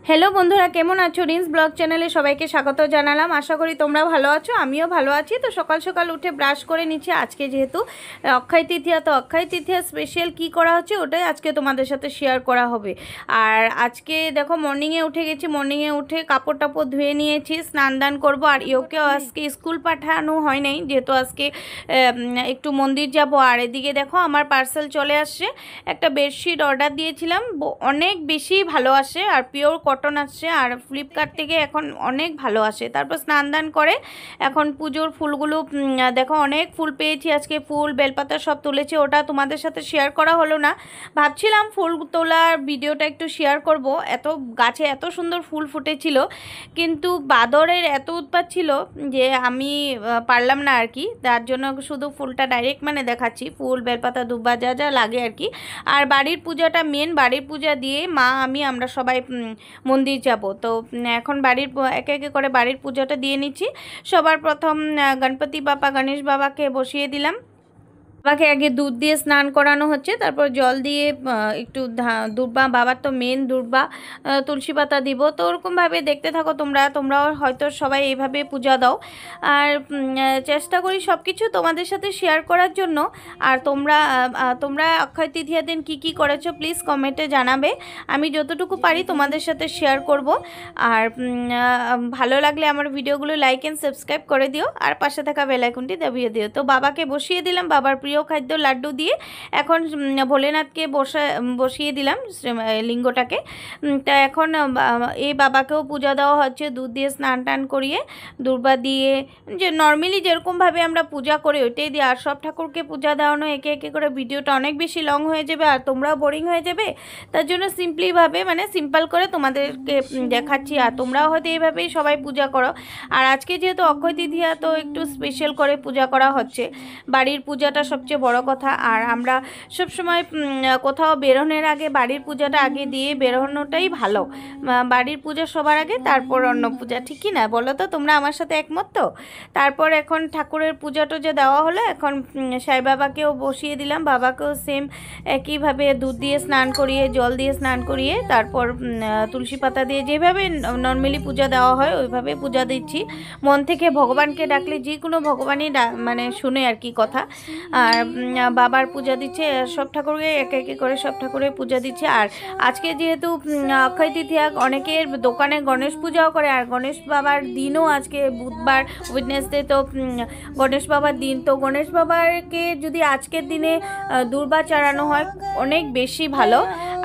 Hello बंधुरा केमन आछो rinse blog चैनेले सबाइके स्वागत जानालाम। आशा करी तोमरा भालो आछो, आमिओ भालो आछि। तो सकाल सकाल उठे ब्राश करे निच्छी। आजके जेहेतु अक्षय तृतीया, तो अक्षय तृतीया स्पेशल की करा हच्छे ओटाई आजके तोमादेर साथे शेयर करा होबे। आर आजके देखो मर्निंगे उठे गेछि, मर्निंगे उठे कापड़ टापड़ धुए निয়েছি, स्नान दान करब। और इयोके आजके स्कूल पाठानो हय नाई, जेहेतु आजके एकटु मंदिर जाबो। और एदिके देखो आमार पार्सेल चले आसছে, একটা বেডশিট অর্ডার দিয়েছিলাম, অনেক বেশি ভালো আসে আর পিওর কটন আসছে। আর ফ্লিপকার্ট থেকে এখন অনেক ভালো আসে। তারপর স্নান দান করে এখন পুজোর ফুলগুলো দেখো অনেক ফুল পেয়েছি আজকে, ফুল বেলপাতা সব তুলেছি। ওটা তোমাদের সাথে শেয়ার করা হলো না, ভাবছিলাম ফুল তোলার ভিডিওটা একটু শেয়ার করব। এত গাছে এত সুন্দর ফুল ফুটেছিল, কিন্তু বাদরের এত উৎপাত ছিল যে আমি পারলাম না আর কি। তার জন্য শুধু ফুলটা ডাইরেক্ট মানে দেখাচ্ছি, ফুল বেলপাতা দুব্বা যা যা লাগে আর কি। আর বাড়ির পূজাটা মেন, বাড়ির পূজা দিয়ে মা আমি আমরা সবাই मंदिर যাব। तो এখন বাড়ির একে একে করে বাড়ির পূজাটা দিয়ে নিচ্ছি। সবার প্রথম গণপতি বাবা গণেশ বাবাকে বসিয়ে দিলাম। বাবাকে আগে দুধ দিয়ে স্নান করানো হচ্ছে, তারপর জল দিয়ে একটু দুর্বা, বাবার তো মেন দুর্বা, তুলসী পাতা দিব। তো ওরকমভাবে দেখতে থাকো তোমরাও হয়তো সবাই এইভাবে পূজা দাও। আর চেষ্টা করি সব কিছু তোমাদের সাথে শেয়ার করার জন্য। আর তোমরা অক্ষয় তৃতীয়ার দিন কী কী করেছো প্লিজ কমেন্টে জানাবে, আমি যতটুকু পারি তোমাদের সাথে শেয়ার করব। আর ভালো লাগলে আমার ভিডিওগুলো লাইক অ্যান্ড সাবস্ক্রাইব করে দিও, আর পাশে থাকা বেল আইকনটি দাবিয়ে দিও। তো বাবাকে বসিয়ে দিলাম বাবার প্রিয় খাদ্য লাড্ডু দিয়ে। এখন ভোলেনাথকে বসিয়ে দিলাম লিঙ্গটাকে। তা এখন এই বাবাকেও পূজা দেওয়া হচ্ছে, দুধ দিয়ে স্নান টান করিয়ে দুর্বা দিয়ে, যে নর্মালি যেরকমভাবে আমরা পূজা করি ওইটাই দিয়ে। আর সব ঠাকুরকে পূজা দেওয়ানো একে একে করে ভিডিওটা অনেক বেশি লং হয়ে যাবে আর তোমরাও বোরিং হয়ে যাবে। তার জন্য সিম্পলিভাবে মানে সিম্পল করে তোমাদেরকে দেখাচ্ছি। আর তোমরাও হয়তো এইভাবেই সবাই পূজা করো। আর আজকে যেহেতু অক্ষয় তৃতীয়া, তো একটু স্পেশাল করে পূজা করা হচ্ছে। বাড়ির পূজাটা সবচেয়ে বড় কথা। আর আমরা সব সময় কোথাও বেরোনোর আগে বাড়ির পূজাটা আগে দিয়ে বেরোনোটাই ভালো। বাড়ির পূজা সবার আগে, তারপর অন্য পূজা, ঠিক কি না বলো তো? তোমরা আমার সাথে একমত তো? তারপর এখন ঠাকুরের পূজা টুজা দেওয়া হলো। এখন সাই বাবাকেও বসিয়ে দিলাম, বাবাকেও সেম একইভাবে দুধ দিয়ে স্নান করিয়ে জল দিয়ে স্নান করিয়ে তারপর তুলসী পাতা দিয়ে যেভাবে নর্মালি পূজা দেওয়া হয় ওইভাবে পূজা দিচ্ছি। মন থেকে ভগবানকে ডাকলে যে কোনো ভগবানই মানে শুনে আর কি কথা। আর বাবার পূজা দিচ্ছে, সব ঠাকুরকে একে একে করে সব ঠাকুরের পূজা দিচ্ছে। আর আজকে যেহেতু অক্ষয় তৃতীয়া, অনেকের দোকানে গণেশ পূজাও করে। আর গণেশ বাবার দিনও আজকে বুধবার, ওয়েডনেসডে, তো গণেশ বাবার দিন। তো গণেশ বাবাকে যদি আজকের দিনে দুর্বা চড়ানো হয় অনেক বেশি ভালো।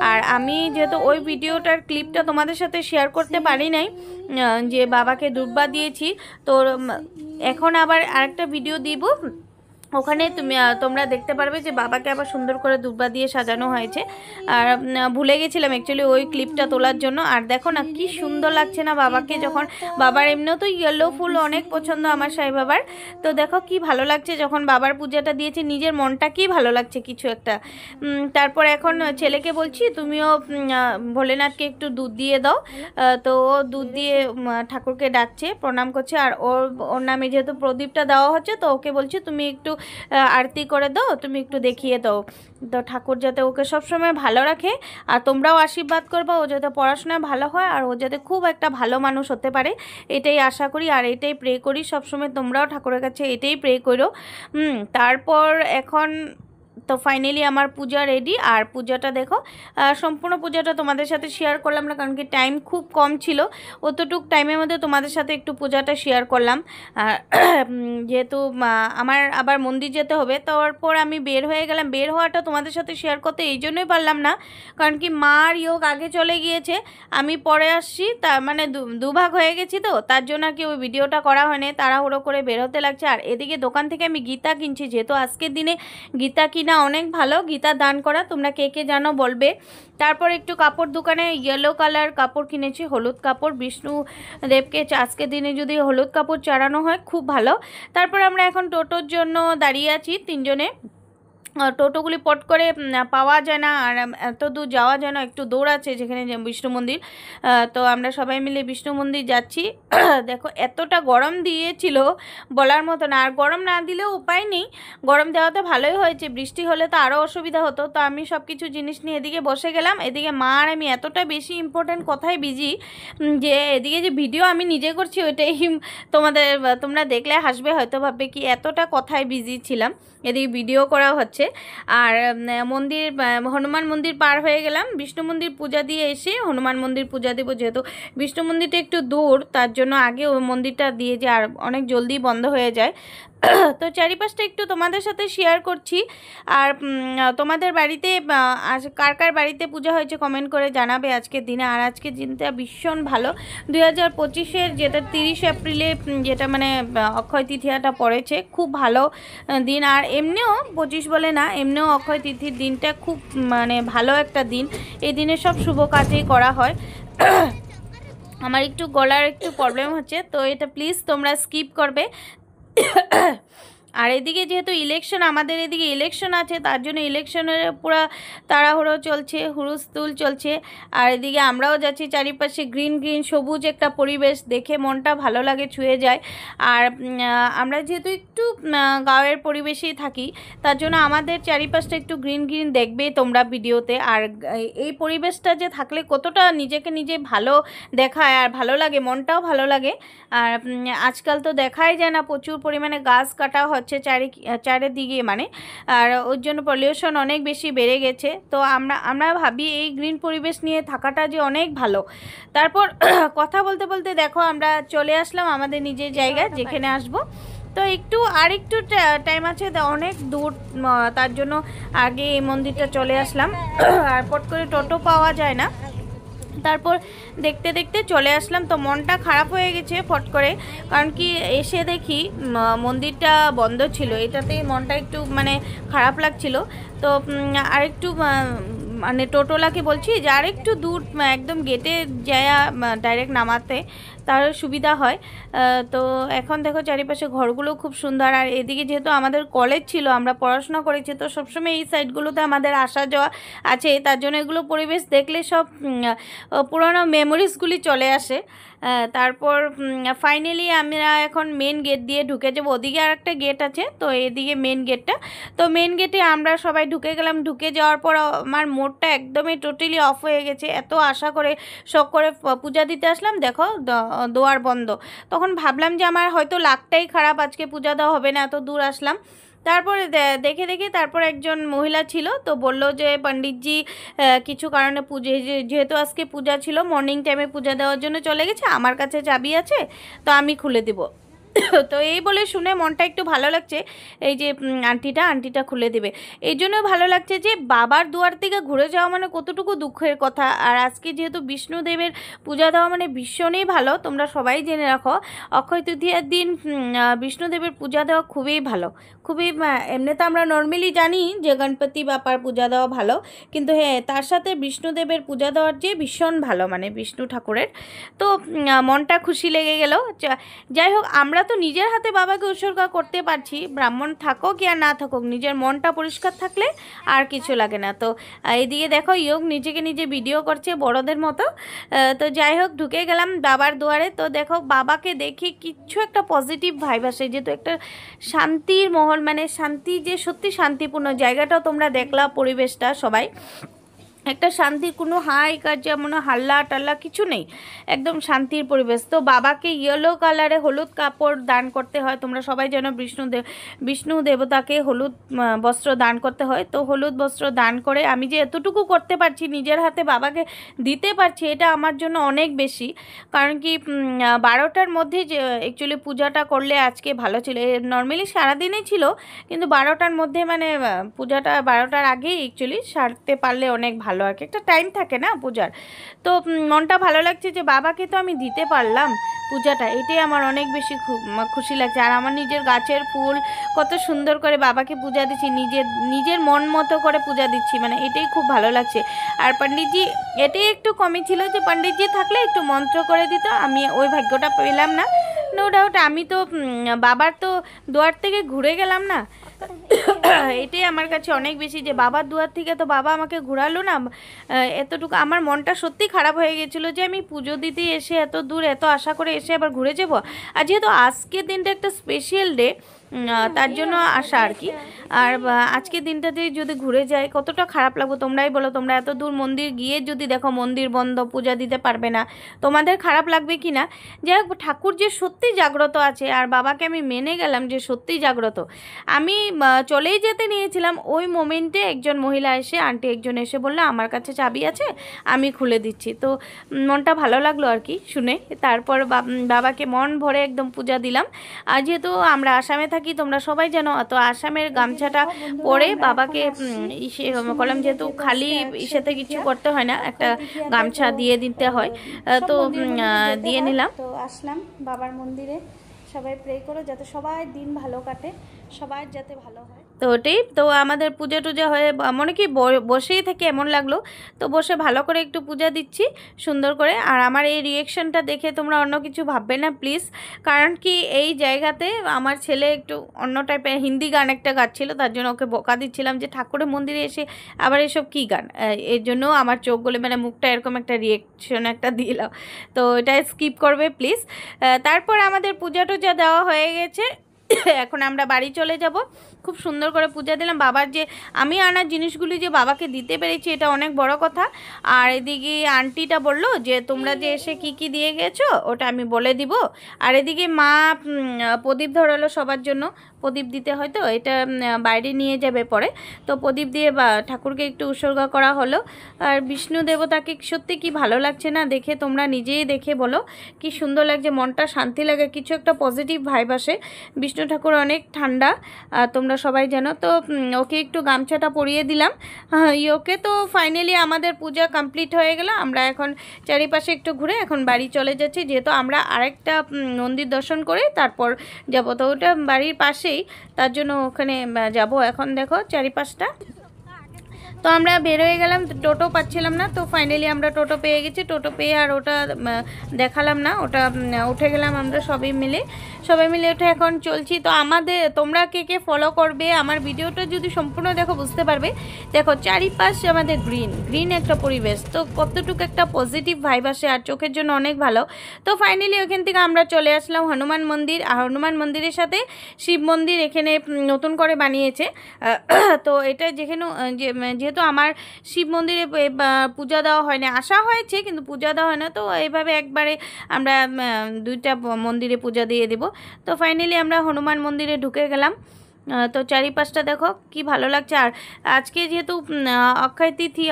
আর আমি যেহেতু ওই ভিডিওটার ক্লিপটা তোমাদের সাথে শেয়ার করতে পারি নাই, যে বাবাকে দুর্বা দিয়েছি, তো এখন আবার আরেকটা ভিডিও দিব, ওখানে তোমরা দেখতে পারবে যে বাবাকে আবার সুন্দর করে দুর্বা দিয়ে সাজানো হয়েছে। আর ভুলে গেছিলাম অ্যাকচুয়ালি ওই ক্লিপটা তোলার জন্য। আর দেখো না কি সুন্দর লাগছে না বাবাকে, যখন বাবার এমনিও তো ইয়েলো ফুল অনেক পছন্দ আমার সাই বাবার। তো দেখো কি ভালো লাগছে যখন বাবার পূজাটা দিয়েছে, নিজের মনটা কি ভালো লাগছে কিছু একটা। তারপর এখন ছেলেকে বলছি তুমিও ভোলেনাথকে একটু দুধ দিয়ে দাও। তো ও দুধ দিয়ে ঠাকুরকে ডাকছে, প্রণাম করছে। আর ওর নামে যেহেতু প্রদীপটা দেওয়া হচ্ছে, তো ওকে বলছি তুমি একটু আরতি করে দাও, তুমি একটু দেখিয়ে দাও। তো ঠাকুর যাতে ওকে সবসময় ভালো রাখে। আর তোমরাও আশীর্বাদ করবা ও যাতে পড়াশোনায় ভালো হয় আর ও যাতে খুব একটা ভালো মানুষ হতে পারে, এটাই আশা করি আর এটাই প্রে করি সবসময়। তোমরাও ঠাকুরের কাছে এটাই প্রে করো। তারপর এখন তো ফাইনালি আমার পূজা রেডি। আর পূজাটা দেখো, সম্পূর্ণ পূজাটা তোমাদের সাথে শেয়ার করলাম না, কারণ কি টাইম খুব কম ছিল। অতটুক টাইমের মধ্যে তোমাদের সাথে একটু পূজাটা শেয়ার করলাম। যেহেতু আমার আবার মন্দির যেতে হবে, তারপর আমি বের হয়ে গেলাম। বের হওয়াটা তোমাদের সাথে শেয়ার করতে এই জন্যই পারলাম না, কারণ কি মার ইয়োগ আগে চলে গিয়েছে, আমি পরে আসছি। তার মানে দুভাগ হয়ে গেছি, তো তার জন্য কি ওই ভিডিওটা করা হয়নি, তাড়াহুড়ো করে বের হতে লাগছে। আর এদিকে দোকান থেকে আমি গীতা কিনছি, যেহেতু আজকের দিনে গীতা কিনা অনেক ভালো, গীতা দান করা। তোমরা কে কে জানো বলবে। তারপর একটু কাপড় দোকানে ইয়েলো কালার কাপড় কিনেছি, হলুদ কাপড়। বিষ্ণু দেবকে আজকের দিনে যদি হলুদ কাপড় চড়ানো হয় খুব ভালো। তারপর আমরা এখন টোটোর জন্য দাঁড়িয়ে আছি তিনজনে। টোটোগুলি পট করে পাওয়া যায় না, আর এত দূর যাওয়া যায় না, একটু দৌড় আছে যেখানে বিষ্ণু মন্দির। তো আমরা সবাই মিলে বিষ্ণু মন্দির যাচ্ছি। দেখো এতটা গরম দিয়েছিল বলার মতো না, আর গরম না দিলেও উপায় নেই, গরম দেওয়াতে ভালোই হয়েছে, বৃষ্টি হলে তো আরও অসুবিধা হতো। তো আমি সব কিছু জিনিস নিয়ে এদিকে বসে গেলাম। এদিকে মা আর আমি এতটা বেশি ইম্পর্ট্যান্ট কথায় বিজি যে এদিকে যে ভিডিও আমি নিজে করছি ওইটাই তোমরা দেখলে হাসবে, হয়তো ভাববে কি এতটা কথায় বিজি ছিলাম, এদিকে ভিডিও করা হচ্ছে। আর মন্দির হনুমান মন্দির পার হয়ে গেলাম, বিষ্ণু মন্দির পূজা দিয়ে এসে হনুমান মন্দির পূজা দেবো, যেহেতু বিষ্ণু মন্দিরটা একটু দূর, তার জন্য আগে ওই মন্দিরটা দিয়ে যে আর অনেক জলদি বন্ধ হয়ে যায়। তো চারিপাশটা একটু তোমাদের সাথে শেয়ার করছি। আর তোমাদের বাড়িতে কার কার বাড়িতে পূজা হয়েছে কমেন্ট করে জানাবে আজকের দিনে। আর আজকের দিনটা ভীষণ ভালো, 2025-এর যেটা 30 এপ্রিলে যেটা মানে অক্ষয় তৃতীয়াটা পড়েছে, খুব ভালো দিন। আর এমনিও 25 বলে না, এমনিও অক্ষয় তিথির দিনটা খুব মানে ভালো একটা দিন, এই দিনে সব শুভ কাজেই করা হয়। আমার একটু গলার একটু প্রবলেম হচ্ছে, তো এটা প্লিজ তোমরা স্কিপ করবে। আর এদিকে যেহেতু ইলেকশন, আমাদের এদিকে ইলেকশন আছে, তার জন্য ইলেকশনের পুরো তাড়াহুড়ো চলছে, হুড়ুস্থুল চলছে। আর এদিকে আমরাও যাচ্ছি, চারিপাশে গ্রিন গ্রিন সবুজ একটা পরিবেশ, দেখে মনটা ভালো লাগে, ছুঁয়ে যায়। আর আমরা যেহেতু একটু গাঁয়ের পরিবেশেই থাকি, তার জন্য আমাদের চারিপাশটা একটু গ্রিন গ্রিন দেখবে তোমরা ভিডিওতে। আর এই পরিবেশটা যে থাকলে কতটা নিজেকে নিজে ভালো দেখায় আর ভালো লাগে, মনটাও ভালো লাগে। আর আজকাল তো দেখাই যায় না, প্রচুর পরিমাণে গাছ কাটা হচ্ছে চারিদিকে মানে, আর ওর জন্য পলিউশন অনেক বেশি বেড়ে গেছে। তো আমরা ভাবি এই গ্রিন পরিবেশ নিয়ে থাকাটা যে অনেক ভালো। তারপর কথা বলতে বলতে দেখো আমরা চলে আসলাম আমাদের নিজের জায়গায়, যেখানে আসবো তো একটু টাইম আছে, অনেক দূর, তার জন্য আগে এই মন্দিরটা চলে আসলাম। আর পট করে টোটো পাওয়া যায় না, তারপর দেখতে দেখতে চলে আসলাম। তো মনটা খারাপ হয়ে গেছে ফট করে, কারণ কি এসে দেখি মন্দিরটা বন্ধ ছিল, এটাতে মনটা একটু মানে খারাপ লাগছিল। তো আরেকটু মানে টোটোলাকে বলছি যে আরেকটু দূর একদম গেটে যায় ডাইরেক্ট নামাতে, তার সুবিধা হয়। তো এখন দেখো চারিপাশে ঘরগুলো খুব সুন্দর। আর এদিকে যেহেতু আমাদের কলেজ ছিল, আমরা পড়াশোনা করেছি, তো সবসময় এই সাইডগুলোতে আমাদের আসা যাওয়া আছে, তার জন্য এগুলো পরিবেশ দেখলে সব পুরোনো মেমোরিজগুলি চলে আসে। তারপর ফাইনালি আমরা এখন মেন গেট দিয়ে ঢুকে যাবো, ওদিকে আর একটা গেট আছে, তো এদিকে মেন গেটটা। তো মেন গেটে আমরা সবাই ঢুকে গেলাম, ঢুকে যাওয়ার পর আমার মোডটা একদমই টোটালি অফ হয়ে গেছে, এত আশা করে শখ করে পূজা দিতে আসলাম, দেখো দোয়ার বন্ধ। তখন ভাবলাম যে আমার হয়তো লাকটাই খারাপ, আজকে পূজা দেওয়া হবে না, এত দূর আসলাম। তারপরে দেখে তারপর একজন মহিলা ছিল, তো বলল যে পণ্ডিতজি কিছু কারণে যেহেতু আজকে পূজা ছিল, মর্নিং টাইমে পূজা দেওয়ার জন্য চলে গেছে, আমার কাছে চাবি আছে, তো আমি খুলে দেব। তো এই বলে শুনে মনটা একটু ভালো লাগছে, এই যে আন্টিটা খুলে দেবে, এই জন্য ভালো লাগছে যে বাবার দুয়ার থেকে ঘুরে যাওয়া মানে কতটুকু দুঃখের কথা। আর আজকে যেহেতু বিষ্ণুদেবের পূজা দেওয়া মানে ভীষণই ভালো, তোমরা সবাই জেনে রাখো অক্ষয় তৃতীয়ার দিন বিষ্ণুদেবের পূজা দেওয়া খুবই ভালো, খুবই। এমনি তো আমরা নর্মালি জানি যে গণপতি বাপার পূজা দেওয়া ভালো, কিন্তু হ্যাঁ তার সাথে বিষ্ণুদেবের পূজা দেওয়ার যে ভীষণ ভালো, মানে বিষ্ণু ঠাকুরের। তো মনটা খুশি লেগে গেল। যাই হোক, আমরা তো নিজের হাতে বাবাকে উৎসর্গ করতে পারছি, ব্রাহ্মণ থাকুক আর না থাকুক, নিজের মনটা পরিষ্কার থাকলে আর কিছু লাগে না। তো এইদিকে দেখো ইয়োগ নিজেকে নিজে ভিডিও করছে বড়দের মতো। তো যাই হোক, ঢুকে গেলাম বাবার দুয়ারে। তো দেখো বাবাকে দেখি কিছু একটা পজিটিভ ভাইব আসে, যেহেতু একটা শান্তির মহল, মানে শান্তি, যে সত্যি শান্তিপূর্ণ জায়গাটাও তোমরা দেখলা, পরিবেশটা সবাই একটা শান্তি, কোনো হাই কাজ যেমন হাল্লা টাল্লা কিছু নেই, একদম শান্তির পরিবেশ। তো বাবাকে ইয়েলো কালারে হলুদ কাপড় দান করতে হয়, তোমরা সবাই যেন বিষ্ণু দেবতাকে হলুদ বস্ত্র দান করতে হয়। তো হলুদ বস্ত্র দান করে আমি যে এতটুকু করতে পারছি, নিজের হাতে বাবাকে দিতে পারছি, এটা আমার জন্য অনেক বেশি। কারণ কি 12টার মধ্যে যে অ্যাকচুয়ালি পূজাটা করলে আজকে ভালো ছিল, নর্মালি সারাদিনই ছিল, কিন্তু 12টার মধ্যে মানে পূজাটা 12টার আগেই অ্যাকচুয়ালি সারতে পারলে অনেক ভালো, আর কি একটা টাইম থাকে না পূজার। তো মনটা ভালো লাগছে যে বাবাকে তো আমি দিতে পারলাম পূজাটা, এটাই আমার অনেক বেশি খুশি লাগছে। আর আমার নিজের গাছের ফুল কত সুন্দর করে বাবাকে পূজা দিচ্ছি, নিজের মন মতো করে পূজা দিচ্ছি, মানে এটাই খুব ভালো লাগছে। আর পণ্ডিতজি, এটাই একটু কমই ছিল যে পণ্ডিতজি থাকলে একটু মন্ত্র করে দিত, আমি ওই ভাগ্যটা পেলাম না। নো ডাউট আমি তো বাবার তো দুয়ার থেকে ঘুরে গেলাম না, এটাই আমার কাছে অনেক বেশি, যে বাবার দুয়ার থেকে তো বাবা আমাকে ঘোরালো না, এতটুকু আমার মনটা সত্যি খারাপ হয়ে গেছিলো যে আমি পুজো দিতে এসে এত দূর এত আশা করে এসে আবার ঘুরে যাবো। আর যেহেতু আজকের দিনটা একটা স্পেশাল ডে, তার জন্য আসা আর কি। আর আজকের দিনটাতে যদি ঘুরে যায় কতটা খারাপ লাগবে তোমরাই বলো। তোমরা এত দূর মন্দির গিয়ে যদি দেখো মন্দির বন্ধ, পূজা দিতে পারবে না, তোমাদের খারাপ লাগবে কি না? যাই হোক, ঠাকুর যে সত্যি জাগ্রত আছে আর বাবাকে আমি মেনে গেলাম যে সত্যি জাগ্রত। আমি চলেই যেতে নিয়েছিলাম, ওই মোমেন্টে একজন মহিলা এসে, আন্টি একজন এসে বললো আমার কাছে চাবি আছে, আমি খুলে দিচ্ছি। তো মনটা ভালো লাগলো আর কি শুনে। তারপর বাবাকে মন ভরে একদম পূজা দিলাম। আর যেহেতু আমরা আসামে থাকি তোমরা সবাই জানো, তো আসামের গামছাটা পরে বাবাকে করলাম, যেহেতু খালি ইসেতে কিছু করতে হয় না, একটা গামছা দিয়ে দিতে হয়, তো দিয়ে নিলাম। তো আসলাম বাবার মন্দিরে, সবাই প্রে করো যাতে সবাই দিন ভালো কাটে, সবার যাতে ভালো হয়। তো ওটাই তো আমাদের পূজা টুজা হয়ে মনে কি বসেই থেকে এমন লাগলো, তো বসে ভালো করে একটু পূজা দিচ্ছি সুন্দর করে। আর আমার এই রিয়েকশনটা দেখে তোমরা অন্য কিছু ভাববে না প্লিজ, কারণ কি এই জায়গাতে আমার ছেলে একটু অন্য টাইপের হিন্দি গান একটা গাচ্ছিল, তার জন্য ওকে বকা দিচ্ছিলাম যে ঠাকুরের মন্দিরে এসে আবার এসব কী গান, এর জন্য আমার চোখগুলো মানে মুখটা এরকম একটা রিয়েকশন একটা দিলাম, তো এটা স্কিপ করবে প্লিজ। তারপর আমাদের পূজা টুজা দেওয়া হয়ে গেছে, এখন আমরা বাড়ি চলে যাব। খুব সুন্দর করে পূজা দিলাম। বাবার যে আমি আনা জিনিসগুলি যে বাবাকে দিতে পেরেছি এটা অনেক বড় কথা। আর এদিকে আন্টিটা বললো যে তোমরা যে এসে কি কি দিয়ে গেছো ওটা আমি বলে দিব। আর এদিকে মা প্রদীপ ধরালো সবার জন্য, প্রদীপ দিতে হয় তো, এটা বাইরে নিয়ে যাবে পরে, তো প্রদীপ দিয়ে ঠাকুরকে একটু উৎসর্গ করা হলো। আর বিষ্ণু দেবতাকে সত্যি কি ভালো লাগছে না দেখে, তোমরা নিজেই দেখে বলো কি সুন্দর লাগছে, মনটা শান্তি লাগে, কিছু একটা পজিটিভ ভাইব আসে। বিষ্ণু ঠাকুর অনেক ঠান্ডা, তোমরা সবাই জানো। তো ওকে একটু গামছাটা পরিয়ে দিলাম ওকে। তো ফাইনালি আমাদের পূজা কমপ্লিট হয়ে গেল। আমরা এখন চারিপাশে একটু ঘুরে এখন বাড়ি চলে যাচ্ছি, যেহেতু আমরা আরেকটা মন্দির দর্শন করে তারপর যাব, তো ওটা বাড়ির পাশেই, তার জন্য ওখানে যাব। এখন দেখো চারিপাশটা, তো আমরা বের হয়ে গেলাম, টোটো পাচ্ছিলাম না, তো ফাইনালি আমরা টোটো পেয়ে গেছি। টোটো পেয়ে আর ওটা দেখালাম না, ওটা উঠে গেলাম আমরা সবাই মিলে উঠে এখন চলছি। তো আমাদের তোমরা কে কে ফলো করবে আমার ভিডিওটা যদি সম্পূর্ণ দেখো বুঝতে পারবে। দেখো চারিপাশ আমাদের গ্রিন একটা পরিবেশ, তো কতটুকু একটা পজিটিভ ভাইব আসে আর চোখের জন্য অনেক ভালো। তো ফাইনালি ওখান থেকে আমরা চলে আসলাম হনুমান মন্দির। আর হনুমান মন্দিরের সাথে শিব মন্দির এখানে নতুন করে বানিয়েছে। তো এটা যেহেতু আমার শিব মন্দিরে পূজা দেওয়া হয় না, আসা হয়েছে কিন্তু পূজা দেওয়া হয় না, তো এইভাবে একবারে আমরা দুইটা মন্দিরে পূজা দিয়ে দেব। তো ফাইনালি আমরা হনুমান মন্দিরে ঢুকে গেলাম। তো চারিপাশটা দেখো কি ভালো লাগছে। আর আজকে যেহেতু অক্ষয় তিথি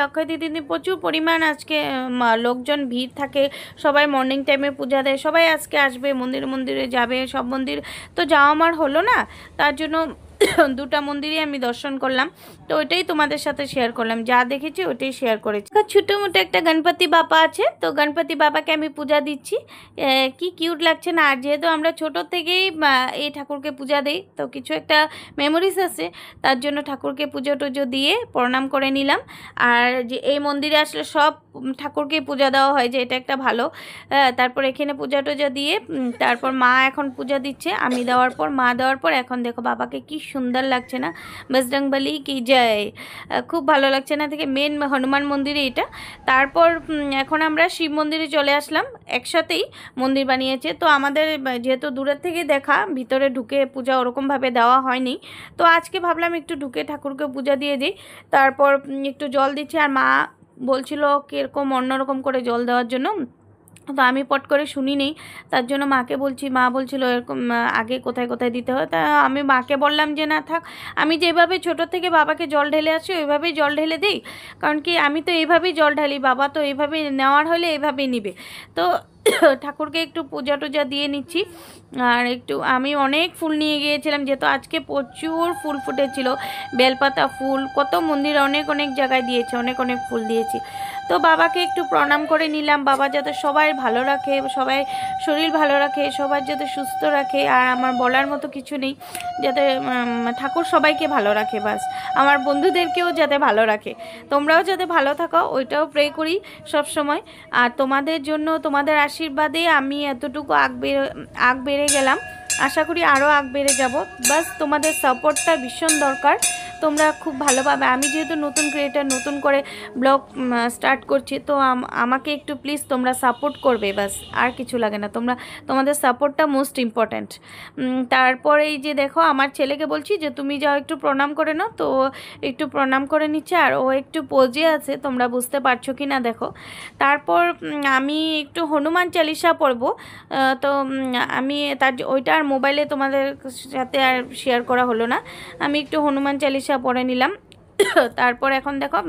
প্রচুর পরিমাণ আজকে লোকজন ভিড় থাকে, সবাই মর্নিং টাইমে পূজা দেয়, সবাই আজকে আসবে মন্দিরে যাবে। সব মন্দির তো যাওয়া আমার হলো না, তার জন্য দুটা মন্দিরই আমি দর্শন করলাম, তো ওইটাই তোমাদের সাথে শেয়ার করলাম, যা দেখেছি ওইটাই শেয়ার করেছি। ছোটো মোটো একটা গণপতি বাবা আছে, তো গণপতি বাবাকে আমি পূজা দিচ্ছি, কি কিউট লাগছে না। আর যেহেতু আমরা ছোটো থেকেই এই ঠাকুরকে পূজা দিই, তো কিছু একটা মেমোরিজ আছে, তার জন্য ঠাকুরকে পুজো টুজো দিয়ে প্রণাম করে নিলাম। আর যে এই মন্দিরে আসলে সব ঠাকুরকে পূজা দেওয়া হয়, যে এটা একটা ভালো। তারপর এখানে পূজা টুজা দিয়ে তারপর মা এখন পূজা দিচ্ছে, আমি দেওয়ার পর মা দেওয়ার পর এখন দেখো বাবাকে কি সুন্দর লাগছে না, বজরংবলী কি জয়, খুব ভালো লাগছে না। থেকে মেন হনুমান মন্দিরে এটা। তারপর এখন আমরা শিব মন্দিরে চলে আসলাম, একসাথেই মন্দির বানিয়েছে। তো আমাদের যেহেতু দূরের থেকে দেখা, ভিতরে ঢুকে পূজা ওরকমভাবে দেওয়া হয়নি, তো আজকে ভাবলাম একটু ঢুকে ঠাকুরকে পূজা দিয়ে দিই। তারপর একটু জল দিচ্ছি, আর মা বলছিল কীরকম অন্যরকম করে জল দেওয়ার জন্য, তো আমি পট করে শুনিনি, তার জন্য মাকে বলছি। মা বলছিল এরকম আগে কোথায় কোথায় দিতে হয়, তা আমি মাকে বললাম যে না থাক, আমি যেভাবে ছোটো থেকে বাবাকে জল ঢেলে আসি ওইভাবেই জল ঢেলে দিই, কারণ কি আমি তো এইভাবেই জল ঢালি, বাবা তো এইভাবেই নেওয়ার হলে এইভাবেই নিবে। তো ঠাকুরকে একটু পূজা টুজা দিয়ে নিচ্ছি। আর একটু আমি অনেক ফুল নিয়ে গিয়েছিলাম, যেহেতু আজকে প্রচুর ফুল ফুটেছিল, বেলপাতা ফুল, কত মন্দিরে অনেক জায়গায় দিয়েছে, অনেক ফুল দিয়েছি। তো বাবাকে একটু প্রণাম করে নিলাম, বাবা যাতে সবাই ভালো রাখে, সবাই শরীর ভালো রাখে, সবার যাতে সুস্থ রাখে। আর আমার বলার মতো কিছু নেই, যাতে ঠাকুর সবাইকে ভালো রাখে, বাস আমার বন্ধুদেরকেও যাতে ভালো রাখে, তোমরাও যাতে ভালো থাকো ওইটাও প্রে করি সব সময়। আর তোমাদের জন্য তোমাদের আশীর্বাদে আমি এতটুকু আগ বেড়ে গেলাম, আশা করি আরও আগ বেড়ে যাব। বাস তোমাদের সাপোর্টটা ভীষণ দরকার, তোমরা খুব ভালো পাবে। আমি যেহেতু নতুন ক্রিয়েটার, নতুন করে ব্লগ স্টার্ট করছি, তো আমাকে একটু প্লিজ তোমরা সাপোর্ট করবে, বাস আর কিছু লাগে না। তোমাদের সাপোর্টটা মোস্ট ইম্পর্ট্যান্ট। তারপরে এই যে দেখো আমার ছেলেকে বলছি যে তুমি যাও একটু প্রণাম করে নাও, তো একটু প্রণাম করে নিচ্ছে আর ও একটু পোজে আছে, তোমরা বুঝতে পারছো কি না দেখো। তারপর আমি একটু হনুমান চালিসা পড়বো, তো আমি ওইটা আর মোবাইলে তোমাদের সাথে আর শেয়ার করা হলো না। আমি একটু হনুমান চালিসা পড়ে নিলাম। তারপর এখন দেখো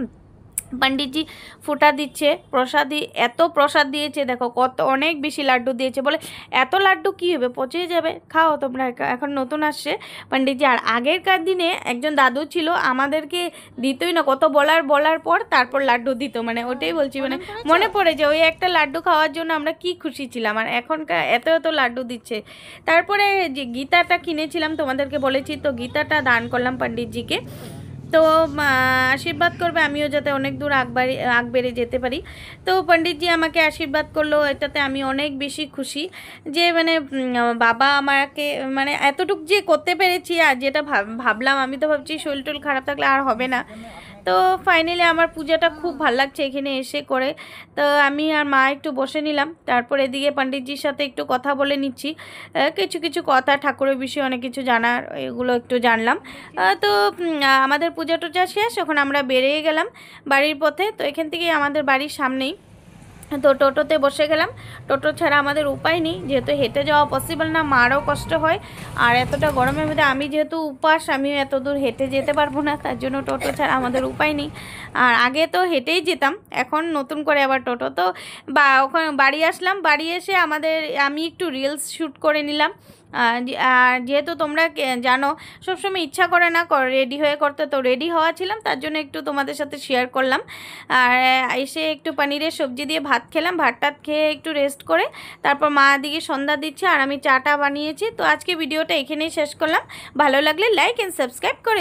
পণ্ডিতজি ফুটা দিচ্ছে, প্রসাদই এত প্রসাদ দিয়েছে দেখো, অনেক বেশি লাড্ডু দিয়েছে। বলে এত লাড্ডু কী হবে, পচে যাবে, খাও তোমরা। এখন নতুন আসছে পণ্ডিতজি। আর আগেরকার দিনে একজন দাদু ছিল, আমাদেরকে দিতই না, কত বলার পর তারপর লাড্ডু দিত। মানে ওটাই বলছি, মানে মনে পড়ে যে ওই একটা লাড্ডু খাওয়ার জন্য আমরা কি খুশি ছিলাম, আর এখনকার এত লাড্ডু দিচ্ছে। তারপরে যে গীতাটা কিনেছিলাম তোমাদেরকে বলেছি, তো গীতাটা দান করলাম পণ্ডিতজিকে। তো আশীর্বাদ করবে আমিও যাতে অনেক দূর আগ বেড়ে যেতে পারি। তো পণ্ডিতজি আমাকে আশীর্বাদ করলো, এটাতে আমি অনেক বেশি খুশি যে মানে বাবা আমাকে মানে এতটুক যে করতে পেরেছি। আর যেটা ভাবলাম, আমি তো ভাবছি শরীর টুল খারাপ থাকলে আর হবে না। তো ফাইনালি আমার পূজাটা খুব ভালো লাগছে এখানে এসে করে। তো আমি আর মা একটু বসে নিলাম, তারপর এদিকে পণ্ডিতজির সাথে একটু কথা বলে নিচ্ছি, কিছু কথা ঠাকুরের বিষয়ে অনেক কিছু জানার, এগুলো একটু জানলাম। তো আমাদের পূজা টুজা শেষ, এখন আমরা বেরিয়ে গেলাম বাড়ির পথে। তো এখান থেকে আমাদের বাড়ির সামনেই, তো টোটোতে বসে গেলাম। টোটো ছাড়া আমাদের উপায় নেই, যেহেতু হেঁটে যাওয়া পসিবল না, মারও কষ্ট হয়। আর এতটা গরমের মধ্যে আমি যেহেতু উপাস, আমিও এত দূর হেঁটে যেতে পারবো না, তার জন্য টোটো ছাড়া আমাদের উপায় নেই। আর আগে তো হেঁটেই যেতাম, এখন নতুন করে আবার টোটো। তো ওখানে বাড়ি আসলাম, বাড়ি এসে আমি একটু রিলস শ্যুট করে নিলাম। আর যেহেতু তোমরা জানো সবসময় ইচ্ছা করে না রেডি হয়ে করতে, তো রেডি হওয়া ছিলাম, তার জন্য একটু তোমাদের সাথে শেয়ার করলাম। আর এসে একটু পনিরের সবজি দিয়ে ভাত খেলাম, ভাতটাত খেয়ে একটু রেস্ট করে তারপর মা দিকে সন্ধ্যা দিচ্ছে আর আমি চাটা বানিয়েছি। তো আজকে ভিডিওটা এখানেই শেষ করলাম। ভালো লাগলে লাইক অ্যান্ড সাবস্ক্রাইব করে